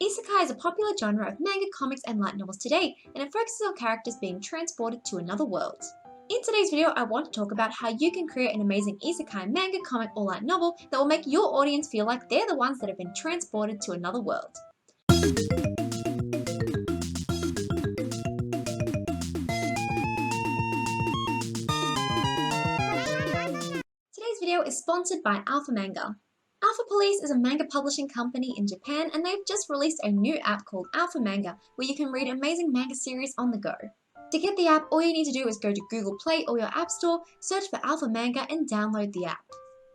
Isekai is a popular genre of manga, comics, and light novels today, and it focuses on characters being transported to another world. In today's video, I want to talk about how you can create an amazing Isekai manga, comic, or light novel that will make your audience feel like they're the ones that have been transported to another world. Today's video is sponsored by AlphaManga. Alpha Police is a manga publishing company in Japan, and they've just released a new app called AlphaManga where you can read amazing manga series on the go. To get the app, all you need to do is go to Google Play or your app store, search for AlphaManga and download the app.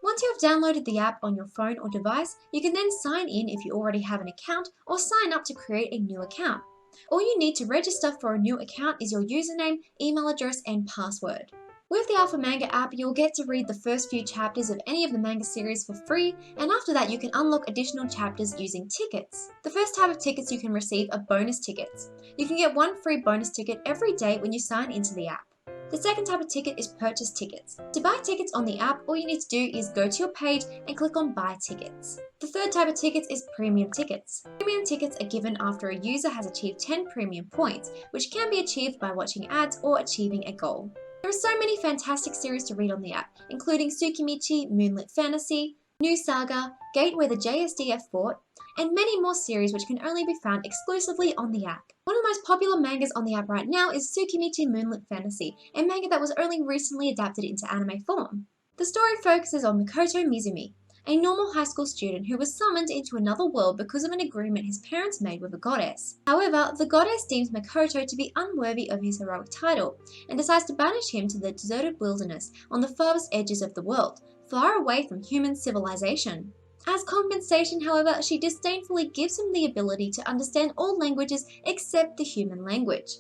Once you have downloaded the app on your phone or device, you can then sign in if you already have an account or sign up to create a new account. All you need to register for a new account is your username, email address, and password. With the AlphaManga app, you'll get to read the first few chapters of any of the manga series for free, and after that you can unlock additional chapters using tickets. The first type of tickets you can receive are bonus tickets. You can get one free bonus ticket every day when you sign into the app. The second type of ticket is purchase tickets. To buy tickets on the app, all you need to do is go to your page and click on buy tickets. The third type of tickets is premium tickets. Premium tickets are given after a user has achieved 10 premium points, which can be achieved by watching ads or achieving a goal. There are so many fantastic series to read on the app, including Tsukimichi, Moonlit Fantasy, New Saga, Gateway the JSDF Fought, and many more series which can only be found exclusively on the app. One of the most popular mangas on the app right now is Tsukimichi Moonlit Fantasy, a manga that was only recently adapted into anime form. The story focuses on Makoto Misumi, a normal high school student who was summoned into another world because of an agreement his parents made with a goddess. However, the goddess deems Makoto to be unworthy of his heroic title and decides to banish him to the deserted wilderness on the farthest edges of the world, far away from human civilization. As compensation, however, she disdainfully gives him the ability to understand all languages except the human language.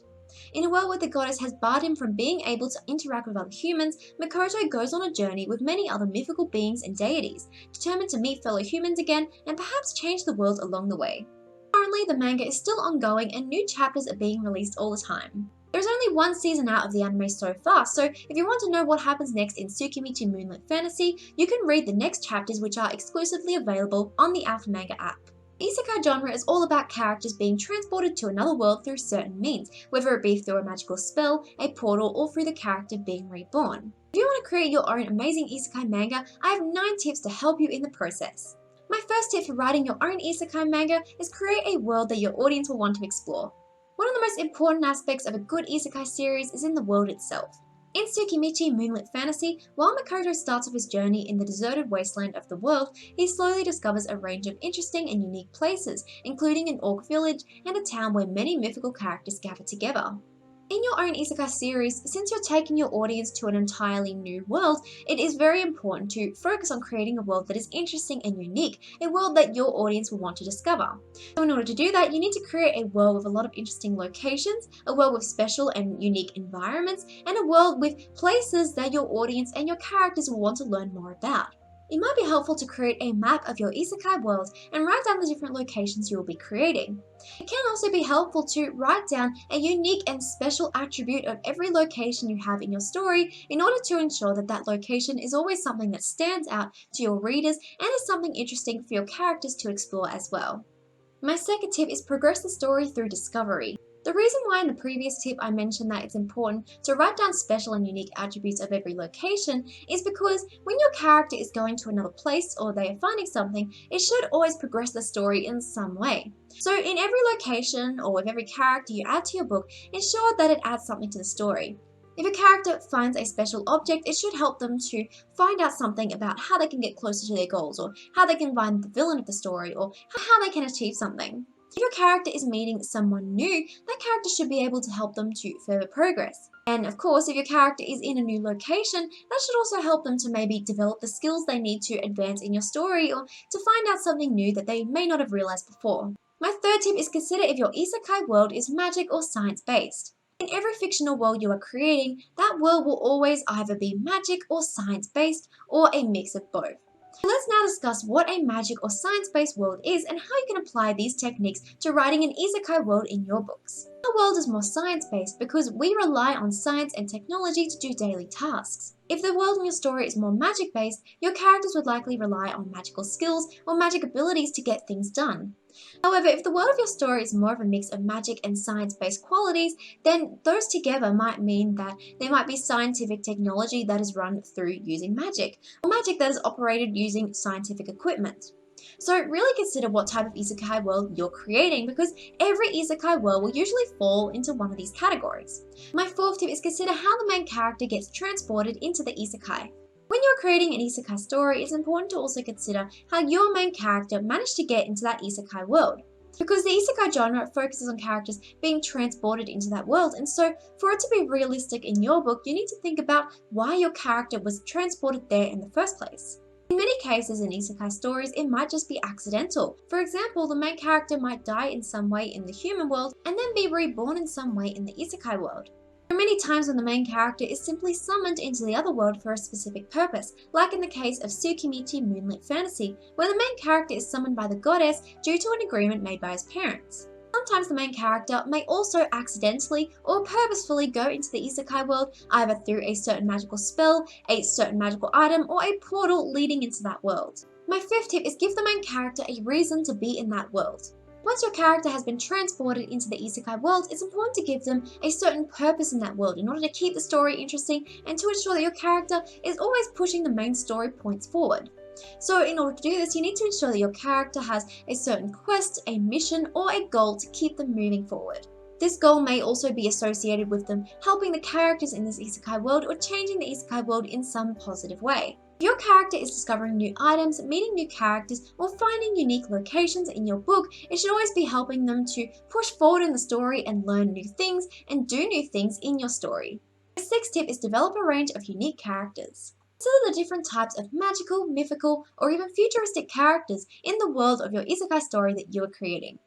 In a world where the goddess has barred him from being able to interact with other humans, Makoto goes on a journey with many other mythical beings and deities, determined to meet fellow humans again and perhaps change the world along the way. Currently, the manga is still ongoing and new chapters are being released all the time. There's only one season out of the anime so far, so if you want to know what happens next in Tsukimichi Moonlit Fantasy, you can read the next chapters which are exclusively available on the AlphaManga app. The Isekai genre is all about characters being transported to another world through certain means, whether it be through a magical spell, a portal, or through the character being reborn. If you want to create your own amazing Isekai manga, I have 9 tips to help you in the process. My first tip for writing your own Isekai manga is create a world that your audience will want to explore. One of the most important aspects of a good Isekai series is in the world itself. In Tsukimichi Moonlit Fantasy, while Makoto starts off his journey in the deserted wasteland of the world, he slowly discovers a range of interesting and unique places, including an orc village and a town where many mythical characters gather together. In your own Isekai series, since you're taking your audience to an entirely new world, it is very important to focus on creating a world that is interesting and unique, a world that your audience will want to discover. So in order to do that, you need to create a world with a lot of interesting locations, a world with special and unique environments, and a world with places that your audience and your characters will want to learn more about. It might be helpful to create a map of your Isekai world and write down the different locations you will be creating. It can also be helpful to write down a unique and special attribute of every location you have in your story in order to ensure that that location is always something that stands out to your readers and is something interesting for your characters to explore as well. My second tip is progress the story through discovery. The reason why in the previous tip I mentioned that it's important to write down special and unique attributes of every location is because when your character is going to another place or they are finding something, it should always progress the story in some way. So in every location or with every character you add to your book, ensure that it adds something to the story. If a character finds a special object, it should help them to find out something about how they can get closer to their goals, or how they can find the villain of the story, or how they can achieve something. If your character is meeting someone new, that character should be able to help them to further progress. And of course, if your character is in a new location, that should also help them to maybe develop the skills they need to advance in your story or to find out something new that they may not have realized before. My third tip is consider if your Isekai world is magic or science-based. In every fictional world you are creating, that world will always either be magic or science-based or a mix of both. Let's now discuss what a magic or science-based world is and how you can apply these techniques to writing an Isekai world in your books. Our world is more science-based because we rely on science and technology to do daily tasks. If the world in your story is more magic-based, your characters would likely rely on magical skills or magic abilities to get things done. However, if the world of your story is more of a mix of magic and science-based qualities, then those together might mean that there might be scientific technology that is run through using magic, or magic that is operated using scientific equipment. So really consider what type of isekai world you're creating, because every isekai world will usually fall into one of these categories. My fourth tip is consider how the main character gets transported into the isekai. When you're creating an isekai story, it's important to also consider how your main character managed to get into that isekai world. Because the isekai genre focuses on characters being transported into that world, and so for it to be realistic in your book, you need to think about why your character was transported there in the first place. In many cases in isekai stories, it might just be accidental. For example, the main character might die in some way in the human world and then be reborn in some way in the isekai world. There are many times when the main character is simply summoned into the other world for a specific purpose, like in the case of Tsukimichi Moonlit Fantasy, where the main character is summoned by the goddess due to an agreement made by his parents. Sometimes the main character may also accidentally or purposefully go into the isekai world either through a certain magical spell, a certain magical item, or a portal leading into that world. My fifth tip is give the main character a reason to be in that world. Once your character has been transported into the isekai world, it's important to give them a certain purpose in that world in order to keep the story interesting and to ensure that your character is always pushing the main story points forward. So in order to do this, you need to ensure that your character has a certain quest, a mission, or a goal to keep them moving forward. This goal may also be associated with them helping the characters in this isekai world or changing the isekai world in some positive way. If your character is discovering new items, meeting new characters, or finding unique locations in your book, it should always be helping them to push forward in the story and learn new things and do new things in your story. The sixth tip is develop a range of unique characters. Consider the different types of magical, mythical, or even futuristic characters in the world of your isekai story that you are creating.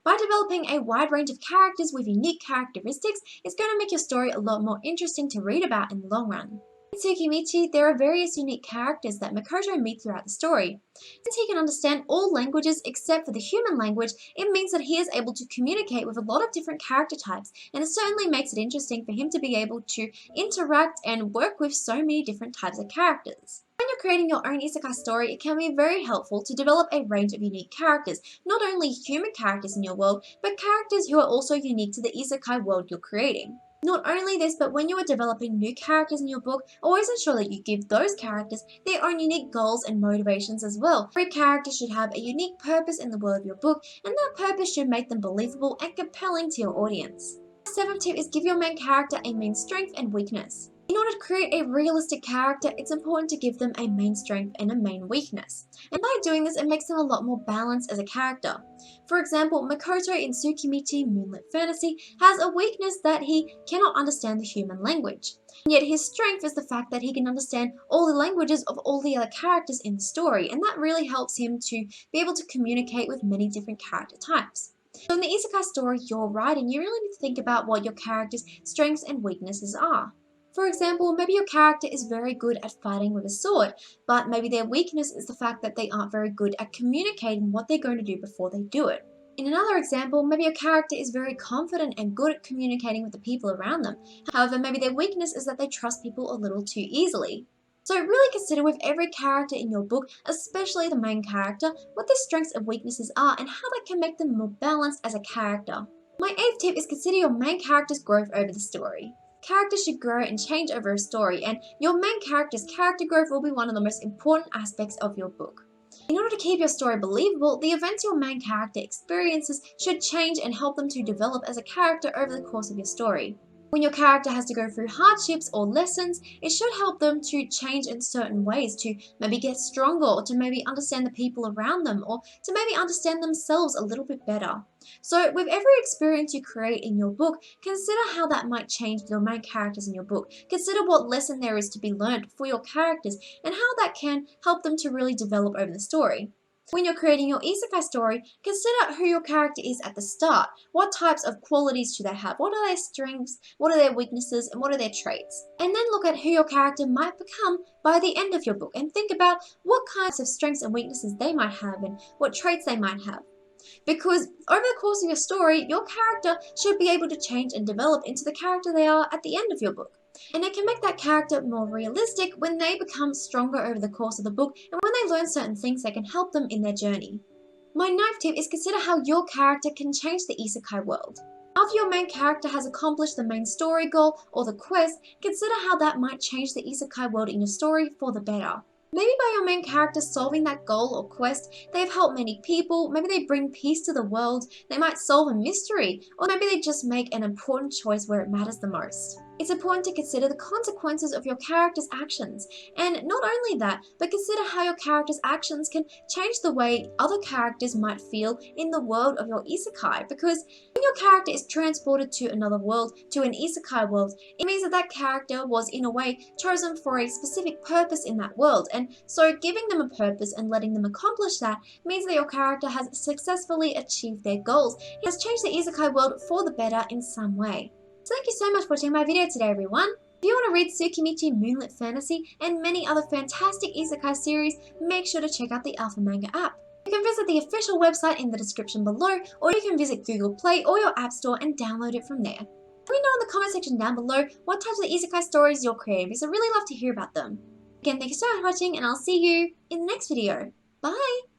By developing a wide range of characters with unique characteristics, it's going to make your story a lot more interesting to read about in the long run. In Tsukimichi, there are various unique characters that Makoto meets throughout the story. Since he can understand all languages except for the human language, it means that he is able to communicate with a lot of different character types, and it certainly makes it interesting for him to be able to interact and work with so many different types of characters. When you're creating your own isekai story, it can be very helpful to develop a range of unique characters, not only human characters in your world, but characters who are also unique to the isekai world you're creating. Not only this, but when you are developing new characters in your book, always ensure that you give those characters their own unique goals and motivations as well. Every character should have a unique purpose in the world of your book, and that purpose should make them believable and compelling to your audience. The seventh tip is give your main character a main strength and weakness. In order to create a realistic character, it's important to give them a main strength and a main weakness. And by doing this, it makes them a lot more balanced as a character. For example, Makoto in Tsukimichi Moonlit Fantasy has a weakness that he cannot understand the human language. And yet his strength is the fact that he can understand all the languages of all the other characters in the story, and that really helps him to be able to communicate with many different character types. So in the isekai story you're writing, you really need to think about what your character's strengths and weaknesses are. For example, maybe your character is very good at fighting with a sword, but maybe their weakness is the fact that they aren't very good at communicating what they're going to do before they do it. In another example, maybe your character is very confident and good at communicating with the people around them. However, maybe their weakness is that they trust people a little too easily. So really consider with every character in your book, especially the main character, what their strengths and weaknesses are and how that can make them more balanced as a character. My eighth tip is consider your main character's growth over the story. Characters should grow and change over a story, and your main character's character growth will be one of the most important aspects of your book. In order to keep your story believable, the events your main character experiences should change and help them to develop as a character over the course of your story. When your character has to go through hardships or lessons, it should help them to change in certain ways, to maybe get stronger, or to maybe understand the people around them, or to maybe understand themselves a little bit better. So with every experience you create in your book, consider how that might change your main characters in your book. Consider what lesson there is to be learned for your characters and how that can help them to really develop over the story. When you're creating your isekai story, consider who your character is at the start. What types of qualities do they have? What are their strengths? What are their weaknesses? And what are their traits? And then look at who your character might become by the end of your book and think about what kinds of strengths and weaknesses they might have and what traits they might have. Because over the course of your story, your character should be able to change and develop into the character they are at the end of your book. And it can make that character more realistic when they become stronger over the course of the book and when they learn certain things that can help them in their journey. My ninth tip is consider how your character can change the isekai world. After your main character has accomplished the main story goal or the quest, consider how that might change the isekai world in your story for the better. Maybe by your main character solving that goal or quest, they've helped many people, maybe they bring peace to the world, they might solve a mystery, or maybe they just make an important choice where it matters the most. It's important to consider the consequences of your character's actions, and not only that, but consider how your character's actions can change the way other characters might feel in the world of your isekai, because when your character is transported to another world, to an isekai world, it means that that character was in a way chosen for a specific purpose in that world, and so giving them a purpose and letting them accomplish that means that your character has successfully achieved their goals. It has changed the isekai world for the better in some way. So thank you so much for watching my video today, everyone. If you want to read Tsukimichi, Moonlit Fantasy, and many other fantastic isekai series, make sure to check out the AlphaManga app. You can visit the official website in the description below, or you can visit Google Play or your App Store and download it from there. Let me know in the comment section down below what types of isekai stories you're creating, because I really love to hear about them. Again, thank you so much for watching, and I'll see you in the next video. Bye!